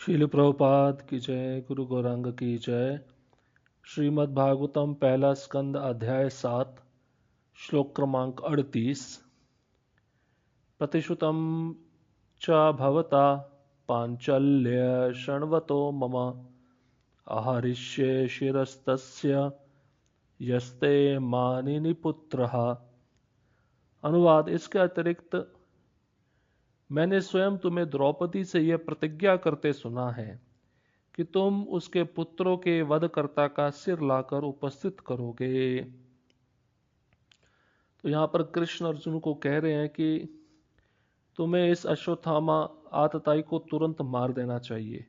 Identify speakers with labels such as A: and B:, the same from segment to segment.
A: शील प्रभुपाद की जय। गुरु गौरांग की जय। श्रीमद् भागवतम पहला स्कंद अध्याय 7 श्लोक क्रमांक 38। प्रतिश्रुतं च भवता पांचल्य शृण्वतो मम आहरिष्ये शिरस्तस्य यस्ते मानिनि पुत्रः। अनुवाद। इसके अतिरिक्त मैंने स्वयं तुम्हें द्रौपदी से यह प्रतिज्ञा करते सुना है कि तुम उसके पुत्रों के वधकर्ता का सिर लाकर उपस्थित करोगे। तो यहां पर कृष्ण अर्जुन को कह रहे हैं कि तुम्हें इस अश्वत्थामा आतताई को तुरंत मार देना चाहिए,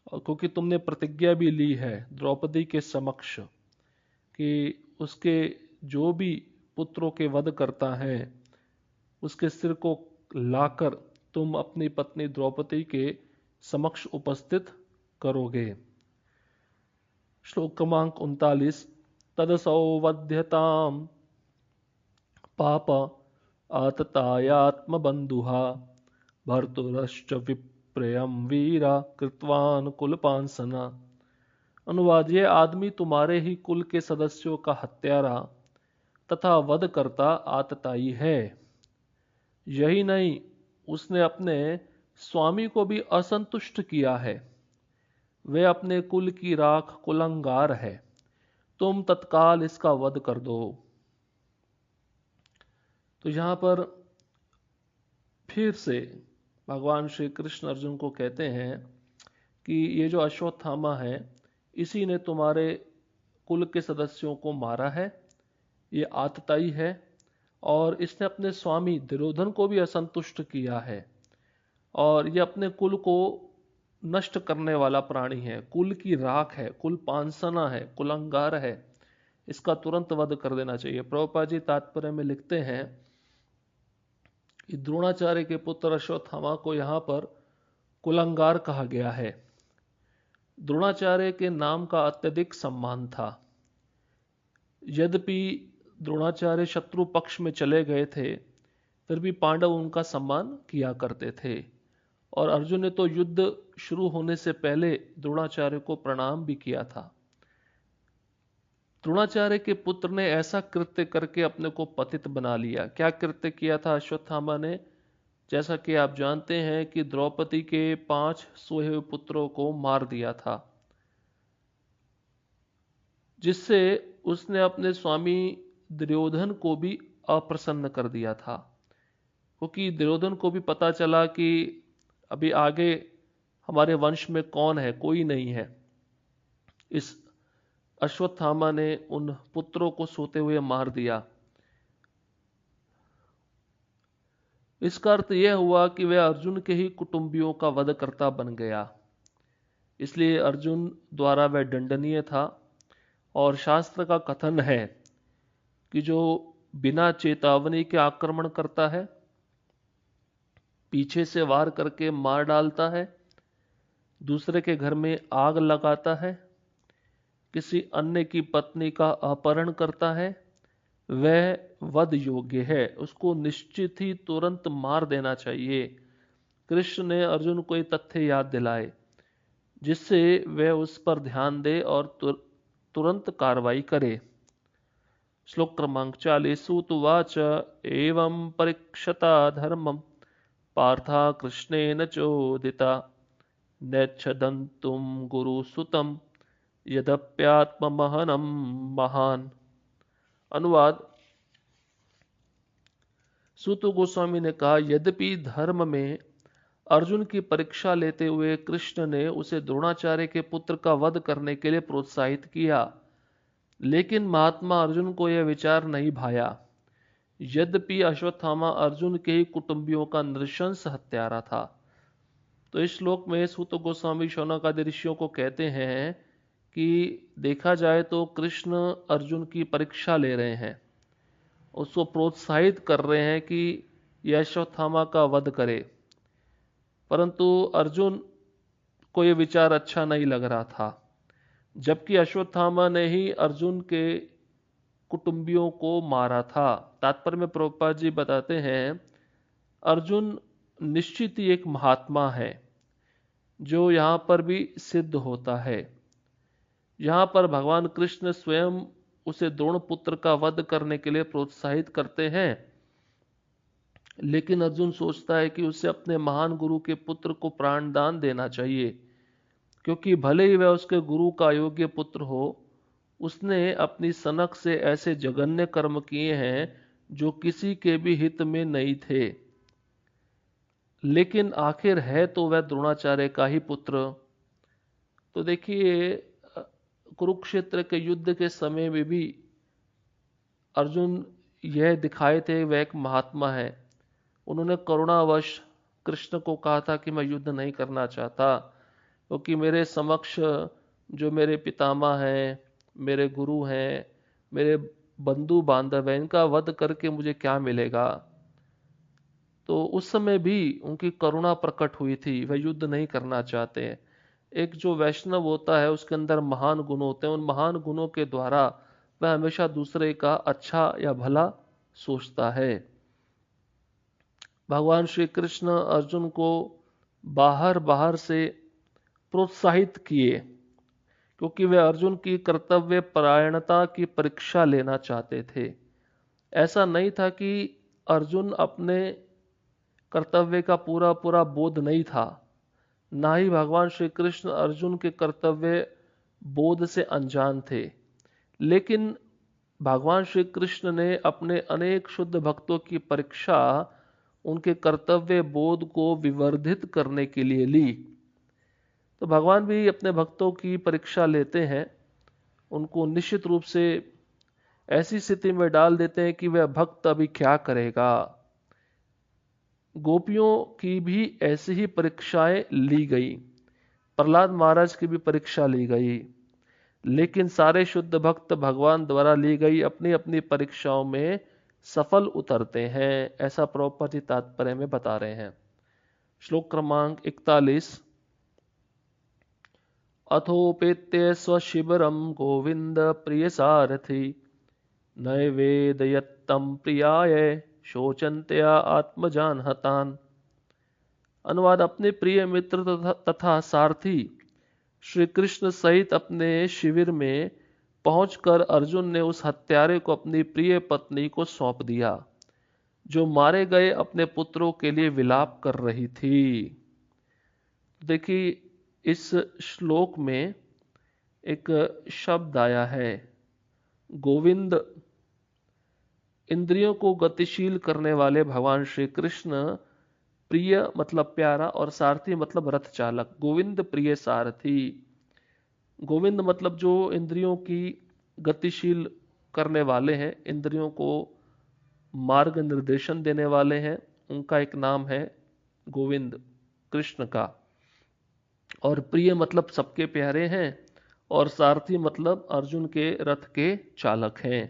A: और क्योंकि तुमने प्रतिज्ञा भी ली है द्रौपदी के समक्ष कि उसके जो भी पुत्रों के वध करता है उसके सिर को लाकर तुम अपनी पत्नी द्रौपदी के समक्ष उपस्थित करोगे। श्लोक क्रमांक 39। तदसौवध्यताम पाप आततायात्मबंधुहा भर्तुरश्च विप्रयम वीरा कृतवान कुलपांसना। अनुवाद। यह आदमी तुम्हारे ही कुल के सदस्यों का हत्यारा तथा वध करता आतताई है। यही नहीं, उसने अपने स्वामी को भी असंतुष्ट किया है। वह अपने कुल की राख कुलंगार है। तुम तत्काल इसका वध कर दो। तो यहां पर फिर से भगवान श्री कृष्ण अर्जुन को कहते हैं कि ये जो अश्वत्थामा है इसी ने तुम्हारे कुल के सदस्यों को मारा है, ये आतताई है, और इसने अपने स्वामी दुर्योधन को भी असंतुष्ट किया है, और ये अपने कुल को नष्ट करने वाला प्राणी है, कुल की राख है, कुल पांसना है, कुलंगार है। इसका तुरंत वध कर देना चाहिए। प्रभुपाद जी तात्पर्य में लिखते हैं कि द्रोणाचार्य के पुत्र अश्वत्थामा को यहां पर कुलंगार कहा गया है। द्रोणाचार्य के नाम का अत्यधिक सम्मान था। यद्यपि द्रोणाचार्य शत्रु पक्ष में चले गए थे फिर भी पांडव उनका सम्मान किया करते थे, और अर्जुन ने तो युद्ध शुरू होने से पहले द्रोणाचार्य को प्रणाम भी किया था। द्रोणाचार्य के पुत्र ने ऐसा कृत्य करके अपने को पतित बना लिया। क्या कृत्य किया था अश्वत्थामा ने? जैसा कि आप जानते हैं कि द्रौपदी के 5 सोए हुए पुत्रों को मार दिया था, जिससे उसने अपने स्वामी दुर्योधन को भी अप्रसन्न कर दिया था। क्योंकि दुर्योधन को भी पता चला कि अभी आगे हमारे वंश में कौन है, कोई नहीं है। इस अश्वत्थामा ने उन पुत्रों को सोते हुए मार दिया। इसका अर्थ यह हुआ कि वह अर्जुन के ही कुटुंबियों का वधकर्ता बन गया। इसलिए अर्जुन द्वारा वह दंडनीय था। और शास्त्र का कथन है कि जो बिना चेतावनी के आक्रमण करता है, पीछे से वार करके मार डालता है, दूसरे के घर में आग लगाता है, किसी अन्य की पत्नी का अपहरण करता है, वह वध योग्य है। उसको निश्चित ही तुरंत मार देना चाहिए। कृष्ण ने अर्जुन को ये तथ्य याद दिलाए जिससे वह उस पर ध्यान दे और तुरंत कार्रवाई करे। श्लोक क्रमांक 40। सूतुवाच एवं परीक्षता धर्मम पार्था कृष्णेन चोदिता नैच्छदन्तुं गुरुसुतं यद्यप्यात्ममहनं महान। अनुवाद। सूत गोस्वामी ने कहा, यद्यपि धर्म में अर्जुन की परीक्षा लेते हुए कृष्ण ने उसे द्रोणाचार्य के पुत्र का वध करने के लिए प्रोत्साहित किया, लेकिन महात्मा अर्जुन को यह विचार नहीं भाया। यद्यपि अश्वत्थामा अर्जुन के ही कुटुंबियों का नृशंस हत्यारा था। तो इस श्लोक में सूत गोस्वामी शौनकादि ऋषियों को कहते हैं कि देखा जाए तो कृष्ण अर्जुन की परीक्षा ले रहे हैं, उसको प्रोत्साहित कर रहे हैं कि यह अश्वत्थामा का वध करे, परंतु अर्जुन को यह विचार अच्छा नहीं लग रहा था। जबकि अश्वत्थामा ने ही अर्जुन के कुटुंबियों को मारा था। तात्पर्य में प्रभुपाद जी बताते हैं, अर्जुन निश्चित ही एक महात्मा है, जो यहाँ पर भी सिद्ध होता है। यहाँ पर भगवान कृष्ण स्वयं उसे द्रोण पुत्र का वध करने के लिए प्रोत्साहित करते हैं, लेकिन अर्जुन सोचता है कि उसे अपने महान गुरु के पुत्र को प्राणदान देना चाहिए, क्योंकि भले ही वह उसके गुरु का योग्य पुत्र हो, उसने अपनी सनक से ऐसे जघन्य कर्म किए हैं जो किसी के भी हित में नहीं थे। लेकिन आखिर है तो वह द्रोणाचार्य का ही पुत्र। तो देखिए, कुरुक्षेत्र के युद्ध के समय में भी अर्जुन यह दिखाए थे वह एक महात्मा है। उन्होंने करुणावश कृष्ण को कहा था कि मैं युद्ध नहीं करना चाहता, क्योंकि मेरे समक्ष जो मेरे पितामह हैं, मेरे गुरु हैं, मेरे बंधु बांधव हैं, इनका वध करके मुझे क्या मिलेगा। तो उस समय भी उनकी करुणा प्रकट हुई थी, वह युद्ध नहीं करना चाहते हैं। एक जो वैष्णव होता है उसके अंदर महान गुण होते हैं, उन महान गुणों के द्वारा वह हमेशा दूसरे का अच्छा या भला सोचता है। भगवान श्री कृष्ण अर्जुन को बाहर बाहर से प्रोत्साहित किए, क्योंकि वे अर्जुन की कर्तव्य परायणता की परीक्षा लेना चाहते थे। ऐसा नहीं था कि अर्जुन अपने कर्तव्य का पूरा पूरा बोध नहीं था, ना ही भगवान श्री कृष्ण अर्जुन के कर्तव्य बोध से अनजान थे। लेकिन भगवान श्री कृष्ण ने अपने अनेक शुद्ध भक्तों की परीक्षा उनके कर्तव्य बोध को विवर्धित करने के लिए ली। तो भगवान भी अपने भक्तों की परीक्षा लेते हैं, उनको निश्चित रूप से ऐसी स्थिति में डाल देते हैं कि वह भक्त अभी क्या करेगा। गोपियों की भी ऐसी ही परीक्षाएं ली गई, प्रहलाद महाराज की भी परीक्षा ली गई, लेकिन सारे शुद्ध भक्त भगवान द्वारा ली गई अपनी अपनी परीक्षाओं में सफल उतरते हैं। ऐसा प्रभुपाद जी तात्पर्य में बता रहे हैं। श्लोक क्रमांक 41। अथोपेत्य स्वशिबिरम गोविंद प्रिय सारथि नैवेदयत्तम प्रियाय शोचन्त्या आत्मजान हतान। अनुवाद: अपने प्रिय मित्र तथा सारथी श्री कृष्ण सहित अपने शिविर में पहुंचकर अर्जुन ने उस हत्यारे को अपनी प्रिय पत्नी को सौंप दिया, जो मारे गए अपने पुत्रों के लिए विलाप कर रही थी। देखिए, इस श्लोक में एक शब्द आया है गोविंद। इंद्रियों को गतिशील करने वाले भगवान श्री कृष्ण, प्रिय मतलब प्यारा और सारथी मतलब रथ चालक, गोविंद प्रिय सारथी। गोविंद मतलब जो इंद्रियों की गतिशील करने वाले हैं, इंद्रियों को मार्ग निर्देशन देने वाले हैं, उनका एक नाम है गोविंद कृष्ण का। और प्रिय मतलब सबके प्यारे हैं, और सारथी मतलब अर्जुन के रथ के चालक हैं।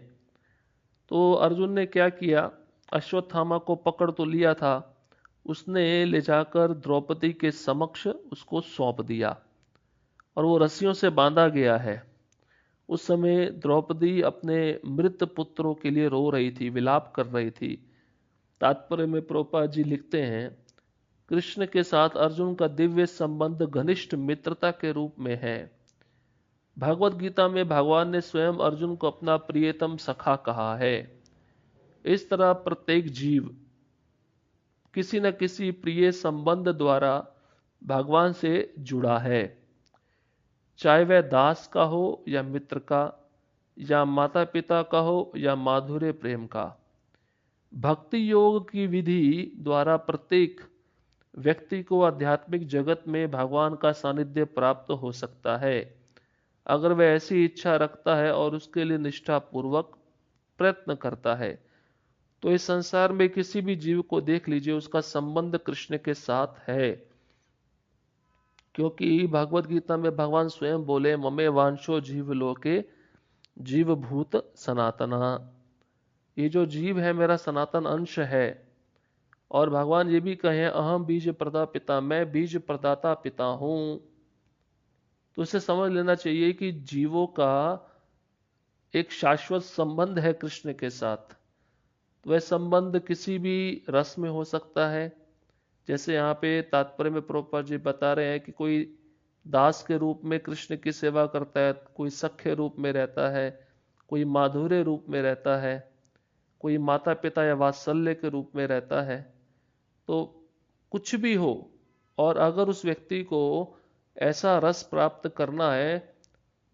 A: तो अर्जुन ने क्या किया, अश्वत्थामा को पकड़ तो लिया था, उसने ले जाकर द्रौपदी के समक्ष उसको सौंप दिया और वो रस्सियों से बांधा गया है। उस समय द्रौपदी अपने मृत पुत्रों के लिए रो रही थी, विलाप कर रही थी। तात्पर्य में प्रभुपाद जी लिखते हैं, कृष्ण के साथ अर्जुन का दिव्य संबंध घनिष्ठ मित्रता के रूप में है। भगवत गीता में भगवान ने स्वयं अर्जुन को अपना प्रियतम सखा कहा है। इस तरह प्रत्येक जीव किसी न किसी प्रिय संबंध द्वारा भगवान से जुड़ा है, चाहे वह दास का हो या मित्र का, या माता पिता का हो या माधुर्य प्रेम का। भक्ति योग की विधि द्वारा प्रत्येक व्यक्ति को आध्यात्मिक जगत में भगवान का सानिध्य प्राप्त हो सकता है, अगर वह ऐसी इच्छा रखता है और उसके लिए निष्ठापूर्वक प्रयत्न करता है। तो इस संसार में किसी भी जीव को देख लीजिए, उसका संबंध कृष्ण के साथ है, क्योंकि भगवत गीता में भगवान स्वयं बोले, ममे वांशो जीव लोके जीव भूत सनातना। ये जो जीव है मेरा सनातन अंश है। और भगवान ये भी कहे, अहम बीज प्रदा पिता, मैं बीज प्रदाता पिता हूं। तो इसे समझ लेना चाहिए कि जीवों का एक शाश्वत संबंध है कृष्ण के साथ। तो वह संबंध किसी भी रस में हो सकता है, जैसे यहाँ पे तात्पर्य में प्रभुपाद जी बता रहे हैं कि कोई दास के रूप में कृष्ण की सेवा करता है, कोई सख्य रूप में रहता है, कोई माधुर्य रूप में रहता है, कोई माता पिता या वात्सल्य के रूप में रहता है। तो कुछ भी हो, और अगर उस व्यक्ति को ऐसा रस प्राप्त करना है,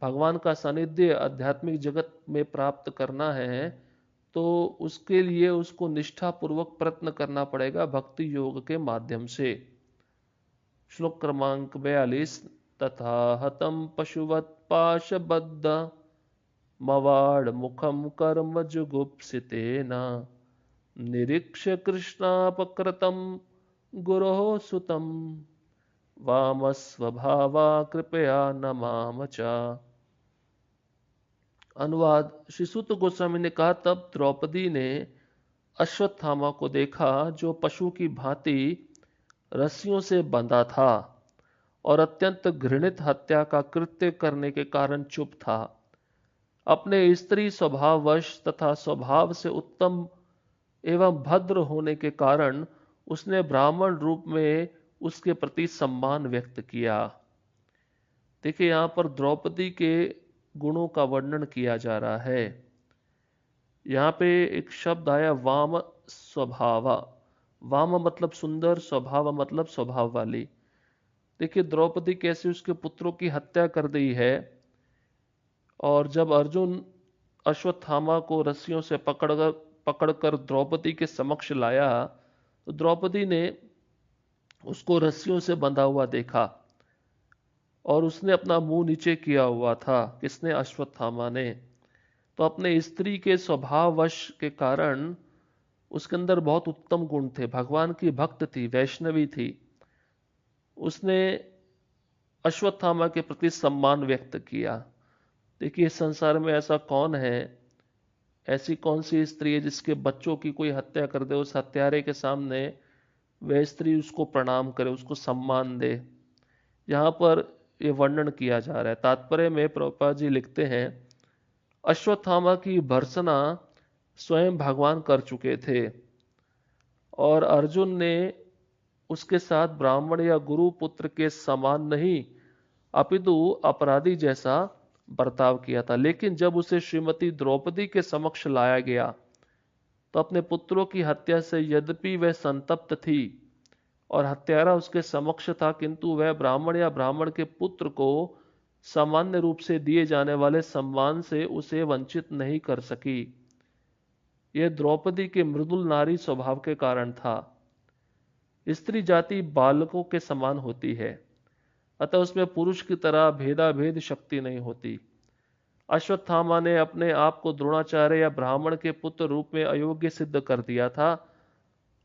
A: भगवान का सानिध्य आध्यात्मिक जगत में प्राप्त करना है, तो उसके लिए उसको निष्ठापूर्वक प्रयत्न करना पड़ेगा भक्ति योग के माध्यम से। श्लोक क्रमांक 42। तथा हतम पशुवत पाशबद्ध मवाड मुखम कर्म जुगुप्सितेन निरीक्ष्य कृष्णापकृतं गुरोः सुतं वामस्वभावा कृपया नमाम च। अनुवाद। श्री सूत गोस्वामी ने कहा, तब द्रौपदी ने अश्वत्थामा को देखा जो पशु की भांति रस्सियों से बंधा था और अत्यंत घृणित हत्या का कृत्य करने के कारण चुप था। अपने स्त्री स्वभाववश तथा स्वभाव से उत्तम एवं भद्र होने के कारण उसने ब्राह्मण रूप में उसके प्रति सम्मान व्यक्त किया। देखिए, यहां पर द्रौपदी के गुणों का वर्णन किया जा रहा है। यहाँ पे एक शब्द आया वाम स्वभावा। वाम मतलब सुंदर, स्वभाव मतलब स्वभाव वाली। देखिए, द्रौपदी कैसे उसके पुत्रों की हत्या कर दी है, और जब अर्जुन अश्वत्थामा को रस्सियों से पकड़कर द्रौपदी के समक्ष लाया, तो द्रौपदी ने उसको रस्सियों से बंधा हुआ देखा और उसने अपना मुंह नीचे किया हुआ था। किसने? अश्वत्थामा ने। तो अपने स्त्री के स्वभाववश के कारण उसके अंदर बहुत उत्तम गुण थे, भगवान की भक्त थी, वैष्णवी थी। उसने अश्वत्थामा के प्रति सम्मान व्यक्त किया। देखिए, इस संसार में ऐसा कौन है, ऐसी कौन सी स्त्री है जिसके बच्चों की कोई हत्या कर दे, उस हत्यारे के सामने वह स्त्री उसको प्रणाम करे, उसको सम्मान दे। यहाँ पर यह वर्णन किया जा रहा है। तात्पर्य में प्रभुपाद जी लिखते हैं, अश्वत्थामा की भर्त्सना स्वयं भगवान कर चुके थे और अर्जुन ने उसके साथ ब्राह्मण या गुरु पुत्र के समान नहीं अपितु अपराधी जैसा बर्ताव किया था। लेकिन जब उसे श्रीमती द्रौपदी के समक्ष लाया गया तो अपने पुत्रों की हत्या से यद्यपि वह संतप्त थी और हत्यारा उसके समक्ष था, किंतु वह ब्राह्मण या ब्राह्मण के पुत्र को सामान्य रूप से दिए जाने वाले सम्मान से उसे वंचित नहीं कर सकी। यह द्रौपदी के मृदुल नारी स्वभाव के कारण था। स्त्री जाति बालकों के समान होती है, अतः उसमें पुरुष की तरह भेदाभेद शक्ति नहीं होती। अश्वत्थामा ने अपने आप को द्रोणाचार्य या ब्राह्मण के पुत्र रूप में अयोग्य सिद्ध कर दिया था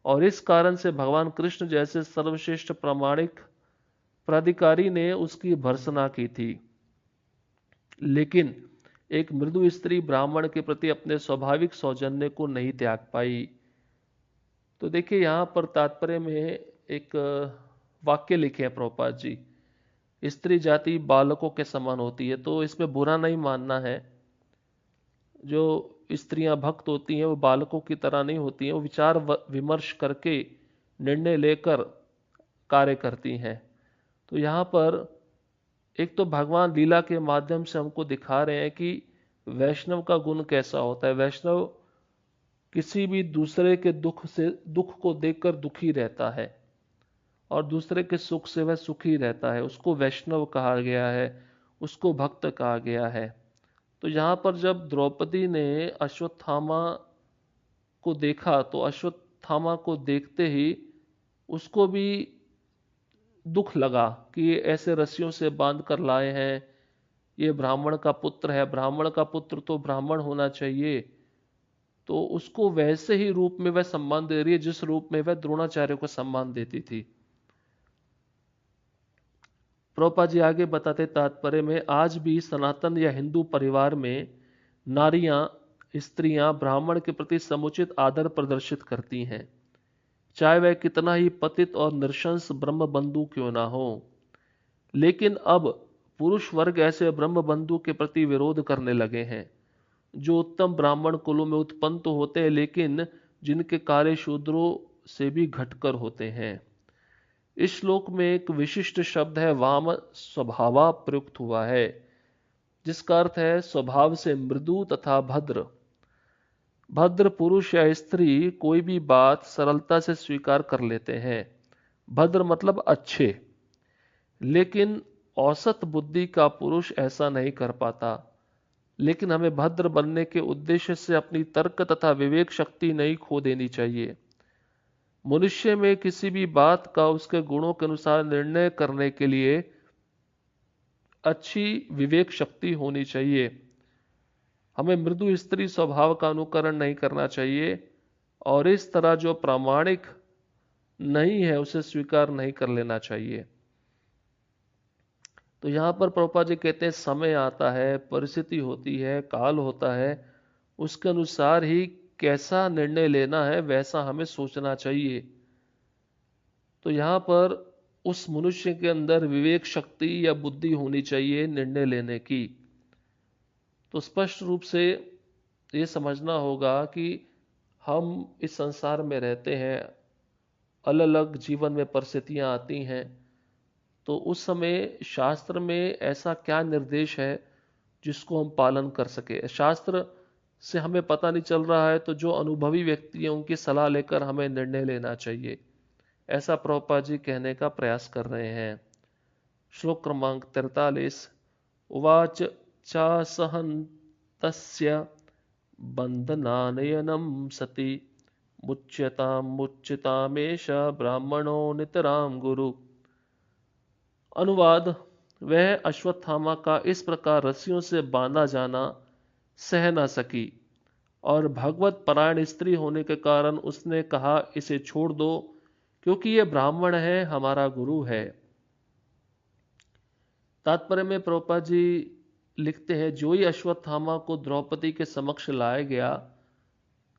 A: और इस कारण से भगवान कृष्ण जैसे सर्वश्रेष्ठ प्रामाणिक प्राधिकारी ने उसकी भर्त्सना की थी। लेकिन एक मृदु स्त्री ब्राह्मण के प्रति अपने स्वाभाविक सौजन्य को नहीं त्याग पाई। तो देखिए, यहाँ पर तात्पर्य में एक वाक्य लिखे हैं प्रभुपाद जी, स्त्री जाति बालकों के समान होती है। तो इसमें बुरा नहीं मानना है, जो स्त्रियां भक्त होती हैं वो बालकों की तरह नहीं होती हैं, वो विचार विमर्श करके निर्णय लेकर कार्य करती हैं। तो यहाँ पर एक तो भगवान लीला के माध्यम से हमको दिखा रहे हैं कि वैष्णव का गुण कैसा होता है। वैष्णव किसी भी दूसरे के दुख को देखकर दुखी रहता है और दूसरे के सुख से वह सुखी रहता है, उसको वैष्णव कहा गया है, उसको भक्त कहा गया है। तो यहाँ पर जब द्रौपदी ने अश्वत्थामा को देखा तो अश्वत्थामा को देखते ही उसको भी दुख लगा कि ये ऐसे रस्सियों से बांध कर लाए हैं, ये ब्राह्मण का पुत्र है, ब्राह्मण का पुत्र तो ब्राह्मण होना चाहिए। तो उसको वैसे ही रूप में वह सम्मान दे रही है जिस रूप में वह द्रोणाचार्य को सम्मान देती थी। प्रभुपाद जी आगे बताते तात्पर्य में, आज भी सनातन या हिंदू परिवार में नारियां, स्त्रियां ब्राह्मण के प्रति समुचित आदर प्रदर्शित करती हैं, चाहे वह कितना ही पतित और नृशंस ब्रह्म बंधु क्यों ना हो। लेकिन अब पुरुष वर्ग ऐसे ब्रह्म बंधु के प्रति विरोध करने लगे हैं जो उत्तम ब्राह्मण कुलों में उत्पन्न तो होते हैं लेकिन जिनके कार्य शूद्रों से भी घटकर होते हैं। इस श्लोक में एक विशिष्ट शब्द है वाम स्वभावा प्रयुक्त हुआ है, जिसका अर्थ है स्वभाव से मृदु तथा भद्र। भद्र पुरुष या स्त्री कोई भी बात सरलता से स्वीकार कर लेते हैं। भद्र मतलब अच्छे। लेकिन औसत बुद्धि का पुरुष ऐसा नहीं कर पाता। लेकिन हमें भद्र बनने के उद्देश्य से अपनी तर्क तथा विवेक शक्ति नहीं खो देनी चाहिए। मनुष्य में किसी भी बात का उसके गुणों के अनुसार निर्णय करने के लिए अच्छी विवेक शक्ति होनी चाहिए। हमें मृदु स्त्री स्वभाव का अनुकरण नहीं करना चाहिए और इस तरह जो प्रामाणिक नहीं है उसे स्वीकार नहीं कर लेना चाहिए। तो यहां पर प्रभुपाद जी कहते हैं समय आता है, परिस्थिति होती है, काल होता है, उसके अनुसार ही कैसा निर्णय लेना है वैसा हमें सोचना चाहिए। तो यहां पर उस मनुष्य के अंदर विवेक शक्ति या बुद्धि होनी चाहिए निर्णय लेने की। तो स्पष्ट रूप से ये समझना होगा कि हम इस संसार में रहते हैं, अलग अलग जीवन में परिस्थितियां आती हैं, तो उस समय शास्त्र में ऐसा क्या निर्देश है जिसको हम पालन कर सके। शास्त्र से हमें पता नहीं चल रहा है तो जो अनुभवी व्यक्ति हैं उनकी सलाह लेकर हमें निर्णय लेना चाहिए, ऐसा प्रभुपाद जी कहने का प्रयास कर रहे हैं। श्लोक क्रमांक 43। उवाच चासहन्तस्य बन्धनानयनं सति मुच्यतामेष ब्राह्मणो नितरां गुरु। अनुवाद: वह अश्वत्थामा का इस प्रकार रस्सियों से बांधा जाना सह न सकी और भगवत परायण स्त्री होने के कारण उसने कहा इसे छोड़ दो, क्योंकि यह ब्राह्मण है, हमारा गुरु है। तात्पर्य में प्रभुपाद जी लिखते हैं, जो ही अश्वत्थामा को द्रौपदी के समक्ष लाया गया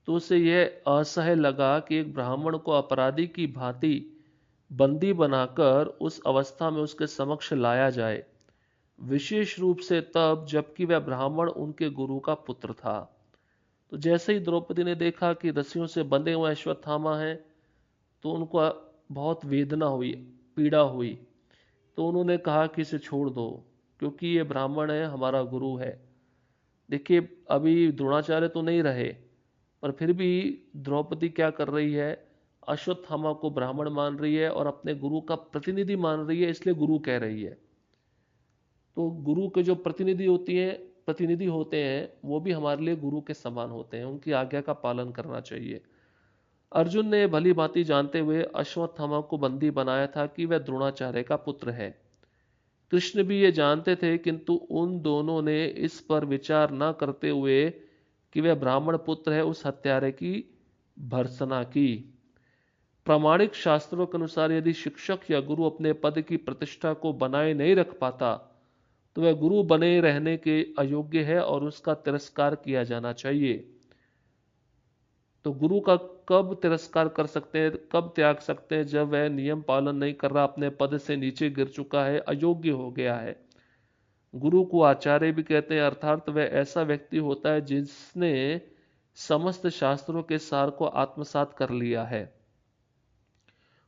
A: तो उसे यह असह्य लगा कि एक ब्राह्मण को अपराधी की भांति बंदी बनाकर उस अवस्था में उसके समक्ष लाया जाए, विशेष रूप से तब जबकि वह ब्राह्मण उनके गुरु का पुत्र था। तो जैसे ही द्रौपदी ने देखा कि रस्सियों से बंधे हुए अश्वत्थामा हैं तो उनको बहुत वेदना हुई, पीड़ा हुई। तो उन्होंने कहा कि इसे छोड़ दो, क्योंकि ये ब्राह्मण है, हमारा गुरु है। देखिए, अभी द्रोणाचार्य तो नहीं रहे, पर फिर भी द्रौपदी क्या कर रही है, अश्वत्थामा को ब्राह्मण मान रही है और अपने गुरु का प्रतिनिधि मान रही है, इसलिए गुरु कह रही है। तो गुरु के जो प्रतिनिधि होते हैं वो भी हमारे लिए गुरु के समान होते हैं, उनकी आज्ञा का पालन करना चाहिए। अर्जुन ने भली भांति जानते हुए अश्वत्थामा को बंदी बनाया था कि वह द्रोणाचार्य का पुत्र है। कृष्ण भी ये जानते थे, किंतु उन दोनों ने इस पर विचार न करते हुए कि वह ब्राह्मण पुत्र है उस हत्यारे की भर्त्सना की। प्रामाणिक शास्त्रों के अनुसार यदि शिक्षक या गुरु अपने पद की प्रतिष्ठा को बनाए नहीं रख पाता तो वह गुरु बने रहने के अयोग्य है और उसका तिरस्कार किया जाना चाहिए। तो गुरु का कब तिरस्कार कर सकते हैं, कब त्याग सकते हैं? जब वह नियम पालन नहीं कर रहा, अपने पद से नीचे गिर चुका है, अयोग्य हो गया है। गुरु को आचार्य भी कहते हैं, अर्थात वह ऐसा व्यक्ति होता है जिसने समस्त शास्त्रों के सार को आत्मसात कर लिया है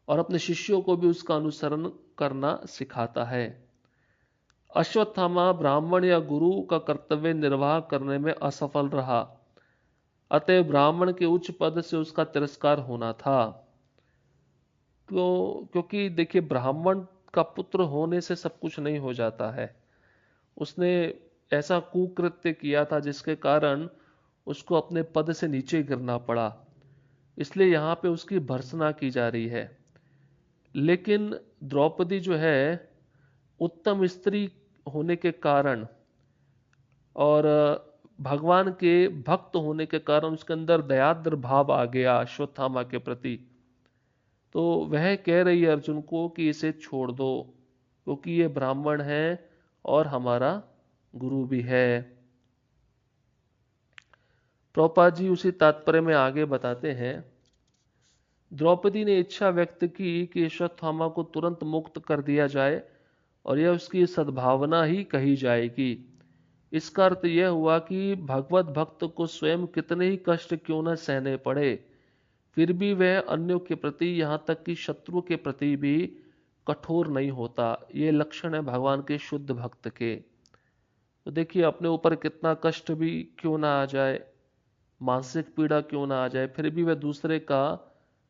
A: और अपने शिष्यों को भी उसका अनुसरण करना सिखाता है। अश्वत्थामा ब्राह्मण या गुरु का कर्तव्य निर्वाह करने में असफल रहा, अतः ब्राह्मण के उच्च पद से उसका तिरस्कार होना था। क्योंकि देखिए, ब्राह्मण का पुत्र होने से सब कुछ नहीं हो जाता है। उसने ऐसा कुकृत्य किया था जिसके कारण उसको अपने पद से नीचे गिरना पड़ा, इसलिए यहां पे उसकी भर्त्सना की जा रही है। लेकिन द्रौपदी जो है उत्तम स्त्री होने के कारण और भगवान के भक्त होने के कारण उसके अंदर दयाद्र भाव आ गया अश्वत्थामा के प्रति। तो वह कह रही है अर्जुन को कि इसे छोड़ दो, क्योंकि ये ब्राह्मण है और हमारा गुरु भी है। प्रभुपाद जी उसी तात्पर्य में आगे बताते हैं, द्रौपदी ने इच्छा व्यक्त की कि अश्वत्थामा को तुरंत मुक्त कर दिया जाए और यह उसकी सद्भावना ही कही जाएगी। इसका अर्थ यह हुआ कि भगवत भक्त को स्वयं कितने ही कष्ट क्यों न सहने पड़े, फिर भी वह अन्यों के प्रति, यहां तक कि शत्रु के प्रति भी कठोर नहीं होता। ये लक्षण है भगवान के शुद्ध भक्त के। तो देखिए, अपने ऊपर कितना कष्ट भी क्यों ना आ जाए, मानसिक पीड़ा क्यों ना आ जाए, फिर भी वह दूसरे का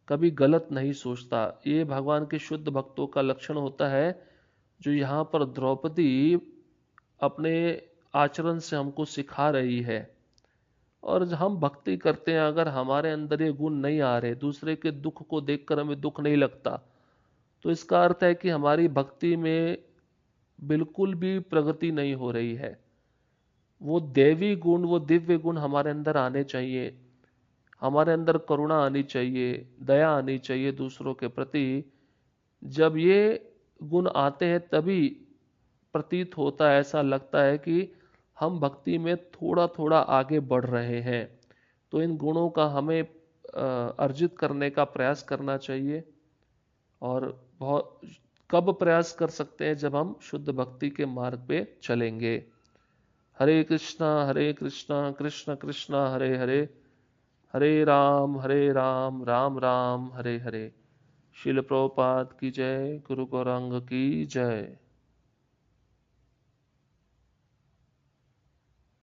A: कभी गलत नहीं सोचता। ये भगवान के शुद्ध भक्तों का लक्षण होता है, जो यहाँ पर द्रौपदी अपने आचरण से हमको सिखा रही है। और हम भक्ति करते हैं, अगर हमारे अंदर ये गुण नहीं आ रहे, दूसरे के दुख को देखकर हमें दुख नहीं लगता, तो इसका अर्थ है कि हमारी भक्ति में बिल्कुल भी प्रगति नहीं हो रही है। वो देवी गुण, वो दिव्य गुण हमारे अंदर आने चाहिए। हमारे अंदर करुणा आनी चाहिए, दया आनी चाहिए दूसरों के प्रति। जब ये गुण आते हैं तभी प्रतीत होता है, ऐसा लगता है कि हम भक्ति में थोड़ा थोड़ा आगे बढ़ रहे हैं। तो इन गुणों का हमें अर्जित करने का प्रयास करना चाहिए। और बहुत कब प्रयास कर सकते हैं, जब हम शुद्ध भक्ति के मार्ग पे चलेंगे। हरे कृष्णा कृष्ण कृष्ण हरे हरे, हरे राम राम राम हरे हरे। शिल प्रभुपाद की जय, गुरु गौरांग की जय।